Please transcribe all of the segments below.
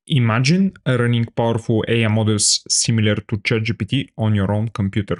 Imagine running powerful AI models similar to ChatGPT on your own computer.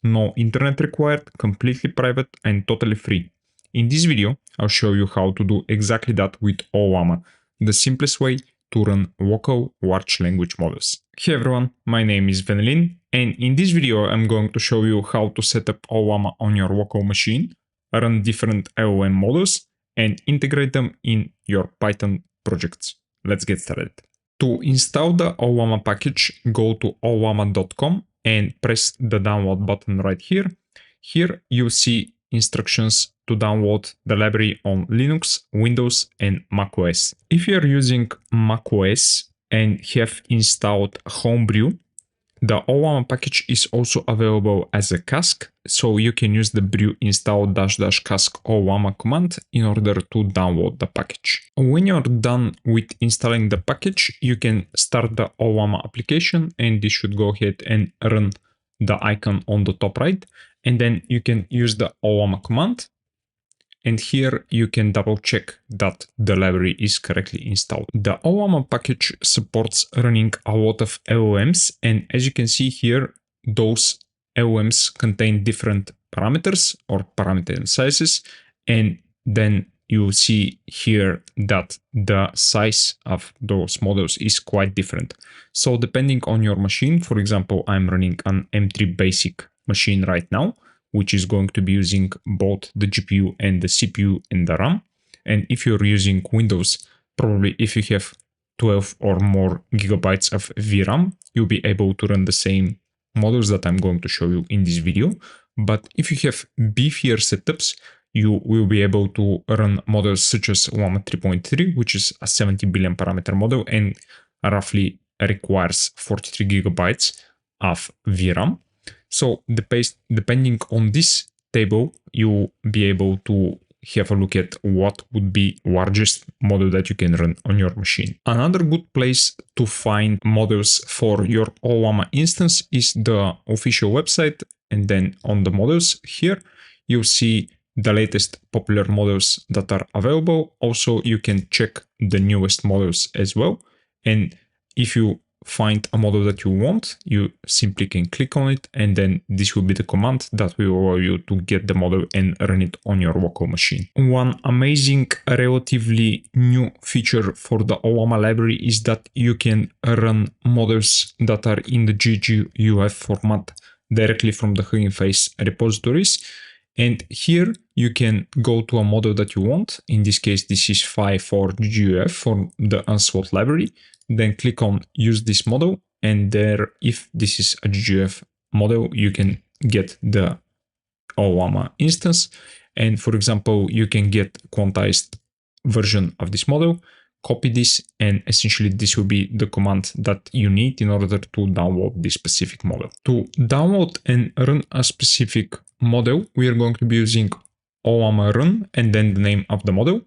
No internet required, completely private and totally free. In this video, I'll show you how to do exactly that with Ollama, the simplest way to run local large language models. Hey everyone, my name is Venelin, and in this video I'm going to show you how to set up Ollama on your local machine, run different LLM models, and integrate them in your Python projects. Let's get started. To install the Ollama package, go to ollama.com and press the download button right here. Here you'll see instructions to download the library on Linux, Windows and macOS. If you're using macOS and have installed Homebrew, the Ollama package is also available as a cask, so you can use the brew install -- cask Ollama command in order to download the package. When you're done with installing the package, you can start the Ollama application, and this should go ahead and run the icon on the top right, and then you can use the Ollama command. And here you can double check that the library is correctly installed. The Ollama package supports running a lot of LLMs, and as you can see here, those LLMs contain different parameters or parameter sizes, and then you see here that the size of those models is quite different. So depending on your machine, for example, I'm running an M3 basic machine right now, which is going to be using both the GPU and the CPU and the RAM. And if you're using Windows, probably if you have 12 or more gigabytes of VRAM, you'll be able to run the same models that I'm going to show you in this video. But if you have beefier setups, you will be able to run models such as Llama 3.3, which is a 70 billion parameter model and roughly requires 43 gigabytes of VRAM. So depending on this table, you'll be able to have a look at what would be largest model that you can run on your machine. Another good place to find models for your Ollama instance is the official website, and then on the models here, you'll see the latest popular models that are available. Also, you can check the newest models as well. And if you find a model that you want, you simply can click on it, and then this will be the command that will allow you to get the model and run it on your local machine. One amazing, relatively new feature for the Ollama library is that you can run models that are in the GGUF format directly from the Hugging Face repositories. And here you can go to a model that you want. In this case, this is 5 for GGUF for the Unswot library. Then click on use this model, and there, if this is a GGF model, you can get the Ollama instance. And for example, you can get quantized version of this model, copy this, and essentially this will be the command that you need in order to download this specific model. To download and run a specific model, we are going to be using Ollama run and then the name of the model.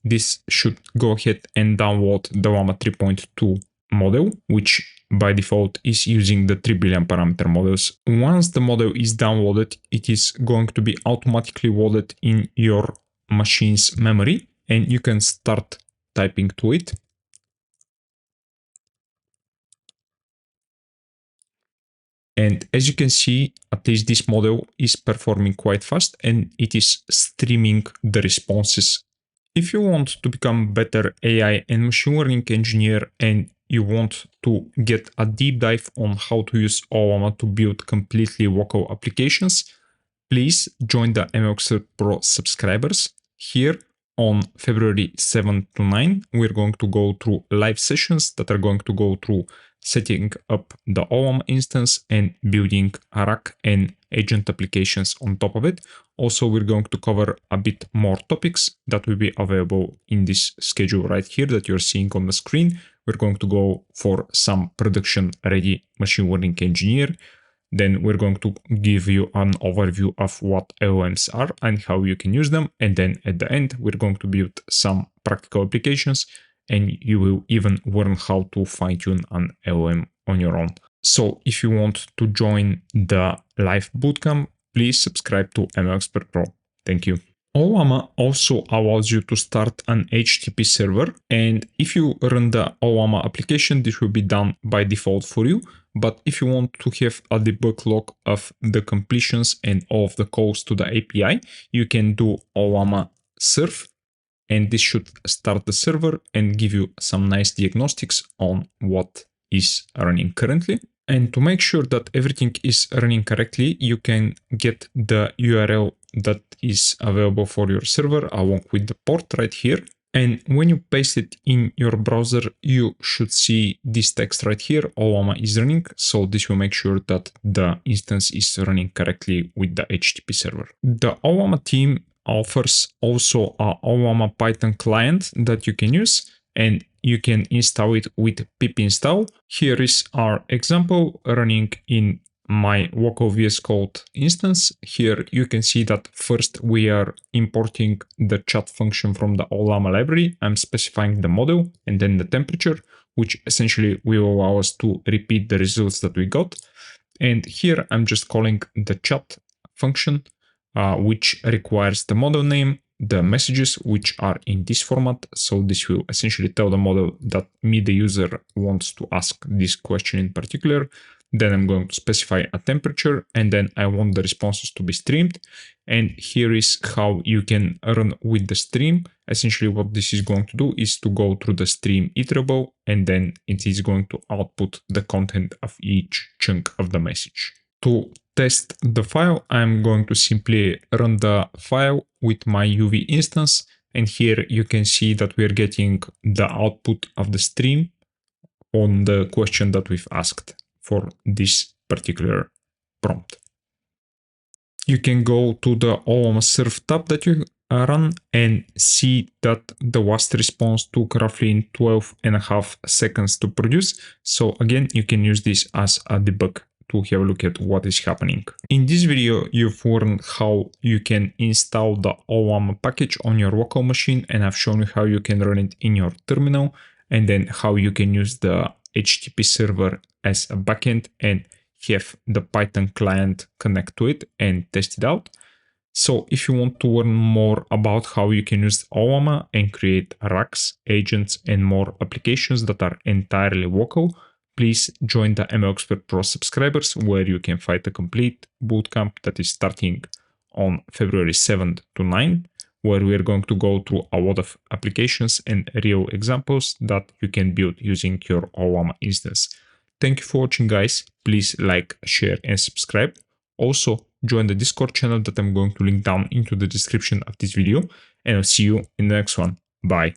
This should go ahead and download the Llama 3.2 model, which by default is using the 3 billion parameter models. Once the model is downloaded, it is going to be automatically loaded in your machine's memory, and you can start typing to it. And as you can see, at least this model is performing quite fast, and it is streaming the responses. If you want to become better AI and machine learning engineer, and you want to get a deep dive on how to use Ollama to build completely local applications, please join the MLXpert Pro subscribers. Here on February 7 to 9, we're going to go through live sessions that are going to go through setting up the Ollama instance and building a RAG and agent applications on top of it. Also, we're going to cover a bit more topics that will be available in this schedule right here that you're seeing on the screen. We're going to go for some production-ready machine learning engineer. Then we're going to give you an overview of what LLMs are and how you can use them. And then at the end, we're going to build some practical applications, and you will even learn how to fine-tune an LLM on your own. So if you want to join the live bootcamp, please subscribe to MLXpert Pro. Thank you. Ollama also allows you to start an HTTP server, and if you run the Ollama application, this will be done by default for you. But if you want to have a debug log of the completions and all of the calls to the API, you can do Ollama serve, and this should start the server and give you some nice diagnostics on what is running currently. And to make sure that everything is running correctly, you can get the URL that is available for your server along with the port right here. And when you paste it in your browser, you should see this text right here, Ollama is running. So this will make sure that the instance is running correctly with the HTTP server. The Ollama team offers also a Ollama Python client that you can use, and you can install it with pip install. Here is our example running in my local VS Code instance. Here you can see that first we are importing the chat function from the Ollama library. I'm specifying the model and then the temperature, which essentially will allow us to repeat the results that we got. And here I'm just calling the chat function, which requires the model name, the messages, which are in this format. So this will essentially tell the model that me, the user, wants to ask this question in particular. Then I'm going to specify a temperature, and then I want the responses to be streamed. And here is how you can run with the stream. Essentially what this is going to do is to go through the stream iterable, and then it is going to output the content of each chunk of the message. To test the file, I'm going to simply run the file with my UV instance. And here you can see that we're getting the output of the stream on the question that we've asked for this particular prompt. You can go to the Ollama serve tab that you run and see that the last response took roughly in 12.5 seconds to produce. So again, you can use this as a debug to have a look at what is happening. In this video, you've learned how you can install the Ollama package on your local machine, and I've shown you how you can run it in your terminal, and then how you can use the HTTP server as a backend and have the Python client connect to it and test it out. So if you want to learn more about how you can use Ollama and create racks, agents, and more applications that are entirely local, please join the ML Expert Pro subscribers, where you can find a complete bootcamp that is starting on February 7th to 9th, where we are going to go through a lot of applications and real examples that you can build using your Ollama instance. Thank you for watching, guys. Please like, share, and subscribe. Also, join the Discord channel that I'm going to link down into the description of this video, and I'll see you in the next one. Bye.